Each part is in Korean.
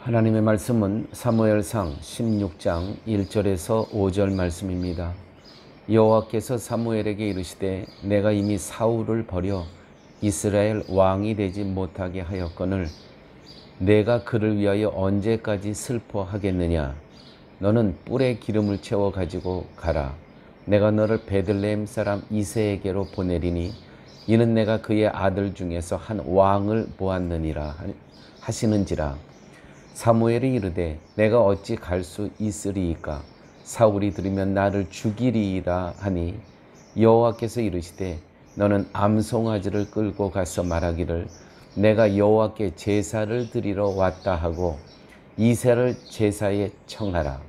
하나님의 말씀은 사무엘상 16장 1절에서 5절 말씀입니다. 여호와께서 사무엘에게 이르시되 내가 이미 사울을 버려 이스라엘 왕이 되지 못하게 하였거늘 내가 그를 위하여 언제까지 슬퍼하겠느냐. 너는 뿔에 기름을 채워 가지고 가라. 내가 너를 베들레헴 사람 이새에게로 보내리니 이는 내가 그의 아들 중에서 한 왕을 보았느니라 하시는지라. 사무엘이 이르되 내가 어찌 갈 수 있으리이까. 사울이 들으면 나를 죽이리이다 하니 여호와께서 이르시되 너는 암송아지를 끌고 가서 말하기를 내가 여호와께 제사를 드리러 왔다 하고 이새를 제사에 청하라.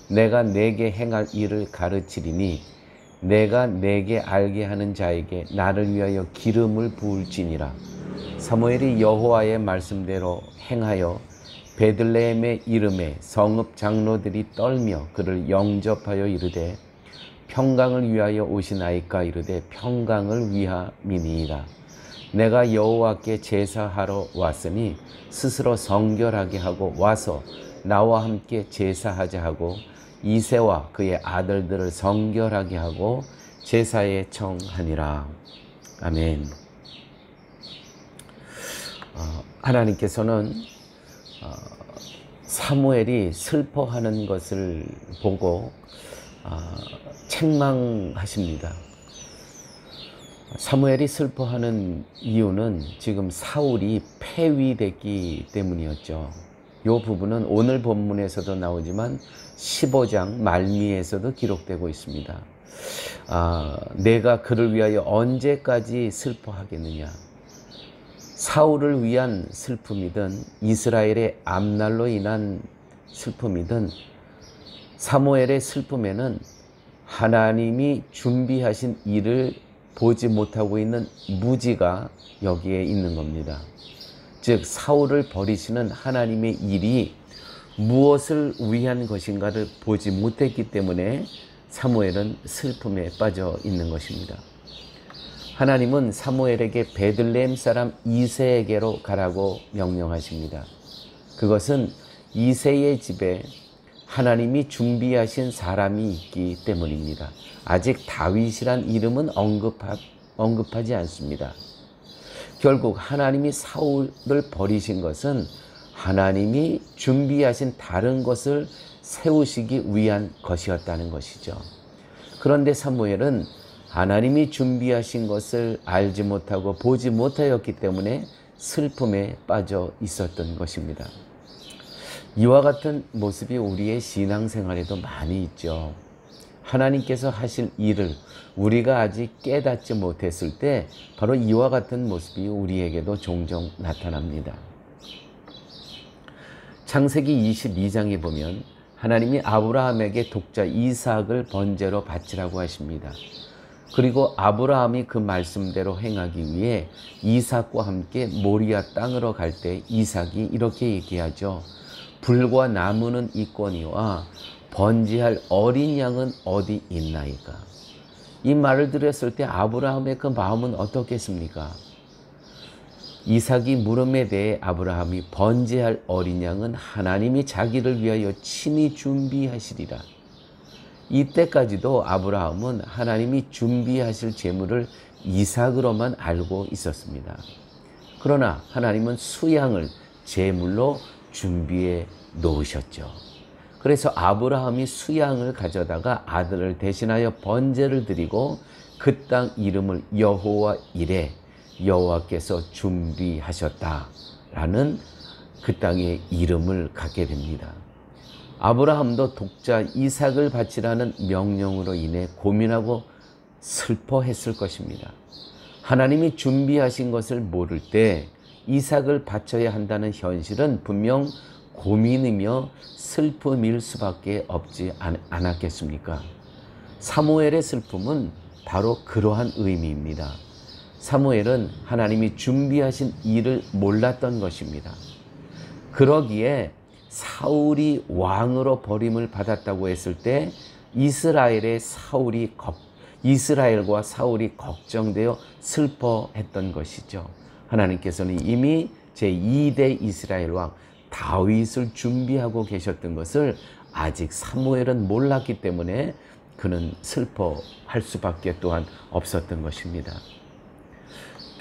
내가 내게 행할 일을 가르치리니 내가 내게 알게 하는 자에게 나를 위하여 기름을 부을지니라. 사무엘이 여호와의 말씀대로 행하여 베들레헴의 이름에 성읍 장로들이 떨며 그를 영접하여 이르되 평강을 위하여 오시나이까. 이르되 평강을 위함이니이다. 내가 여호와께 제사하러 왔으니 스스로 성결하게 하고 와서 나와 함께 제사하자 하고 이새와 그의 아들들을 성결하게 하고 제사에 청하니라. 아멘. 하나님께서는 사무엘이 슬퍼하는 것을 보고 책망하십니다. 사무엘이 슬퍼하는 이유는 지금 사울이 폐위됐기 때문이었죠. 이 부분은 오늘 본문에서도 나오지만 15장 말미에서도 기록되고 있습니다. 내가 그를 위하여 언제까지 슬퍼하겠느냐. 사울을 위한 슬픔이든 이스라엘의 암날로 인한 슬픔이든 사무엘의 슬픔에는 하나님이 준비하신 일을 보지 못하고 있는 무지가 여기에 있는 겁니다. 즉 사울을 버리시는 하나님의 일이 무엇을 위한 것인가를 보지 못했기 때문에 사무엘은 슬픔에 빠져 있는 것입니다. 하나님은 사무엘에게 베들레헴 사람 이새에게로 가라고 명령하십니다. 그것은 이새의 집에 하나님이 준비하신 사람이 있기 때문입니다. 아직 다윗이란 이름은 언급하지 않습니다. 결국 하나님이 사울을 버리신 것은 하나님이 준비하신 다른 것을 세우시기 위한 것이었다는 것이죠. 그런데 사무엘은 하나님이 준비하신 것을 알지 못하고 보지 못하였기 때문에 슬픔에 빠져 있었던 것입니다. 이와 같은 모습이 우리의 신앙생활에도 많이 있죠. 하나님께서 하실 일을 우리가 아직 깨닫지 못했을 때 바로 이와 같은 모습이 우리에게도 종종 나타납니다. 창세기 22장에 보면 하나님이 아브라함에게 독자 이삭을 번제로 바치라고 하십니다. 그리고 아브라함이 그 말씀대로 행하기 위해 이삭과 함께 모리아 땅으로 갈 때 이삭이 이렇게 얘기하죠. 불과 나무는 있거니와 번제할 어린 양은 어디 있나이까. 이 말을 들었을 때 아브라함의 그 마음은 어떻겠습니까? 이삭이 물음에 대해 아브라함이 번제할 어린 양은 하나님이 자기를 위하여 친히 준비하시리라. 이때까지도 아브라함은 하나님이 준비하실 제물을 이삭으로만 알고 있었습니다. 그러나 하나님은 수양을 제물로 준비해 놓으셨죠. 그래서 아브라함이 수양을 가져다가 아들을 대신하여 번제를 드리고 그 땅 이름을 여호와 이레, 여호와께서 준비하셨다라는 그 땅의 이름을 갖게 됩니다. 아브라함도 독자 이삭을 바치라는 명령으로 인해 고민하고 슬퍼했을 것입니다. 하나님이 준비하신 것을 모를 때 이삭을 바쳐야 한다는 현실은 분명 고민이며 슬픔일 수밖에 없지 않았겠습니까? 사무엘의 슬픔은 바로 그러한 의미입니다. 사무엘은 하나님이 준비하신 일을 몰랐던 것입니다. 그러기에 사울이 왕으로 버림을 받았다고 했을 때 이스라엘과 사울이 걱정되어 슬퍼했던 것이죠. 하나님께서는 이미 제2대 이스라엘 왕 다윗을 준비하고 계셨던 것을 아직 사무엘은 몰랐기 때문에 그는 슬퍼할 수밖에 또한 없었던 것입니다.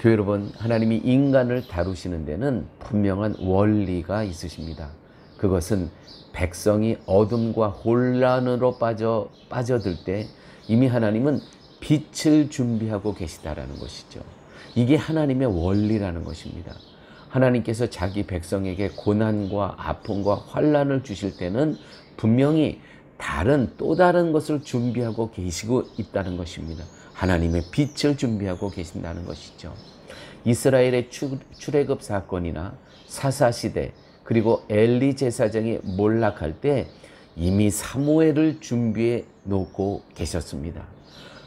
교회 여러분, 하나님이 인간을 다루시는 데는 분명한 원리가 있으십니다. 그것은 백성이 어둠과 혼란으로 빠져들 때 이미 하나님은 빛을 준비하고 계시다라는 것이죠. 이게 하나님의 원리라는 것입니다. 하나님께서 자기 백성에게 고난과 아픔과 환난을 주실 때는 분명히 또 다른 것을 준비하고 계시고 있다는 것입니다. 하나님의 빛을 준비하고 계신다는 것이죠. 이스라엘의 출애굽 사건이나 사사시대, 그리고 엘리 제사장이 몰락할 때 이미 사무엘을 준비해 놓고 계셨습니다.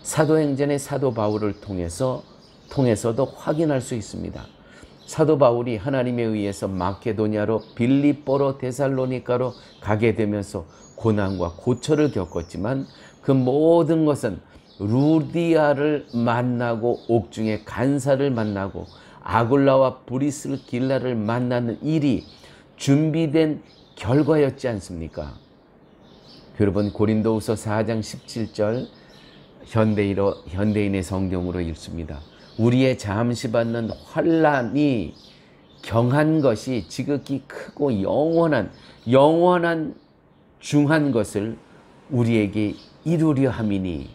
사도행전의 사도 바울을 통해서도 확인할 수 있습니다. 사도 바울이 하나님에 의해서 마케도냐로, 빌립보로, 데살로니가로 가게 되면서 고난과 고초를 겪었지만 그 모든 것은 루디아를 만나고 옥중에 간사를 만나고 아굴라와 브리스길라를 만나는 일이 준비된 결과였지 않습니까? 여러분, 고린도후서 4장 17절 현대인의 성경으로 읽습니다. 우리의 잠시 받는 환난이 경한 것이 지극히 크고 영원한 중한 것을 우리에게 이루려 함이니,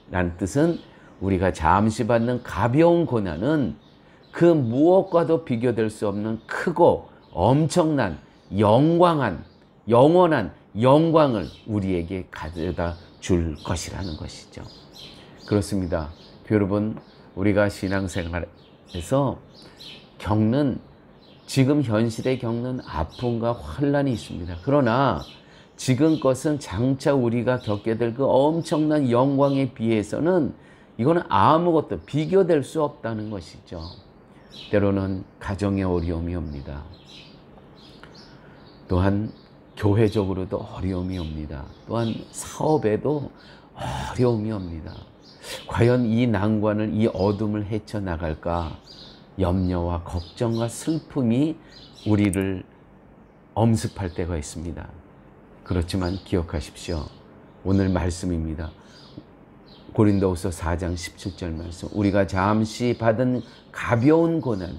라는 뜻은 우리가 잠시 받는 가벼운 고난은 그 무엇과도 비교될 수 없는 크고 엄청난 영원한 영광을 우리에게 가져다 줄 것이라는 것이죠. 그렇습니다. 여러분, 우리가 신앙생활에서 지금 현실에 겪는 아픔과 환난이 있습니다. 그러나 지금 것은 장차 우리가 겪게 될 그 엄청난 영광에 비해서는 이거는 아무것도 비교될 수 없다는 것이죠. 때로는 가정에 어려움이 옵니다. 또한 교회적으로도 어려움이 옵니다. 또한 사업에도 어려움이 옵니다. 과연 이 난관을, 이 어둠을 헤쳐나갈까 염려와 걱정과 슬픔이 우리를 엄습할 때가 있습니다. 그렇지만 기억하십시오. 오늘 말씀입니다. 고린도후서 4장 17절 말씀. 우리가 잠시 받은 가벼운 고난,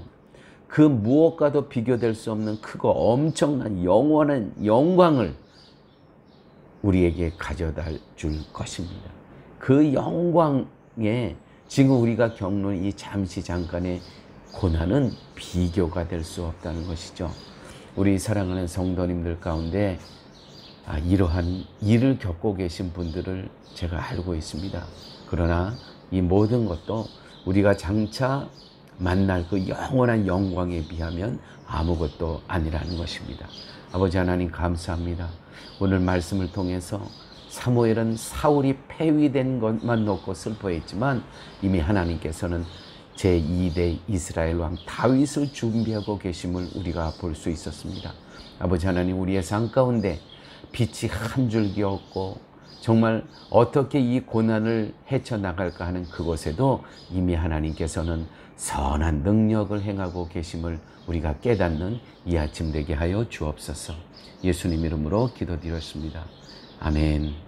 그 무엇과도 비교될 수 없는 크고 엄청난 영원한 영광을 우리에게 가져다 줄 것입니다. 그 영광에 지금 우리가 겪는 이 잠깐의 고난은 비교가 될 수 없다는 것이죠. 우리 사랑하는 성도님들 가운데 이러한 일을 겪고 계신 분들을 제가 알고 있습니다. 그러나 이 모든 것도 우리가 장차 만날 그 영원한 영광에 비하면 아무것도 아니라는 것입니다. 아버지 하나님, 감사합니다. 오늘 말씀을 통해서 사무엘은 사울이 폐위된 것만 놓고 슬퍼했지만 이미 하나님께서는 제2대 이스라엘 왕 다윗을 준비하고 계심을 우리가 볼 수 있었습니다. 아버지 하나님, 우리의 삶 가운데 빛이 한 줄기 없고 정말 어떻게 이 고난을 헤쳐나갈까 하는 그곳에도 이미 하나님께서는 선한 능력을 행하고 계심을 우리가 깨닫는 이 아침 되게 하여 주옵소서. 예수님 이름으로 기도드렸습니다. 아멘.